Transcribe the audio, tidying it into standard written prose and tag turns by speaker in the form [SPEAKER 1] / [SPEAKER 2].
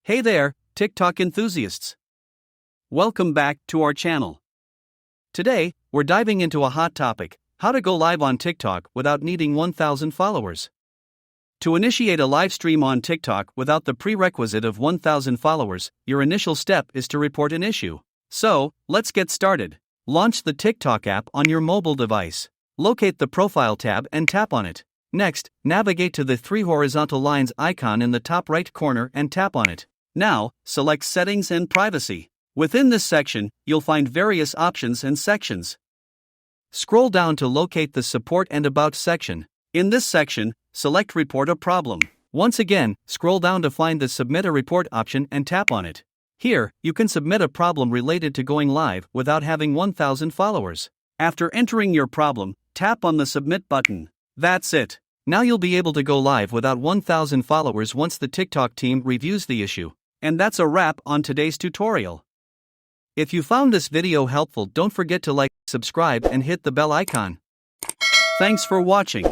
[SPEAKER 1] Hey there, TikTok enthusiasts! Welcome back to our channel. Today, we're diving into a hot topic: how to go live on TikTok without needing 1,000 followers. To initiate a live stream on TikTok without the prerequisite of 1,000 followers, your initial step is to report an issue. So, let's get started. Launch the TikTok app on your mobile device. Locate the Profile tab and tap on it. Next, navigate to the three horizontal lines icon in the top right corner and tap on it. Now, select Settings and Privacy. Within this section, you'll find various options and sections. Scroll down to locate the Support and About section. In this section, select Report a Problem. Once again, scroll down to find the Submit a Report option and tap on it. Here, you can submit a problem related to going live without having 1,000 followers. After entering your problem, tap on the Submit button. That's it. Now you'll be able to go live without 1,000 followers once the TikTok team reviews the issue. And that's a wrap on today's tutorial. If you found this video helpful, don't forget to like, subscribe, and hit the bell icon. Thanks for watching.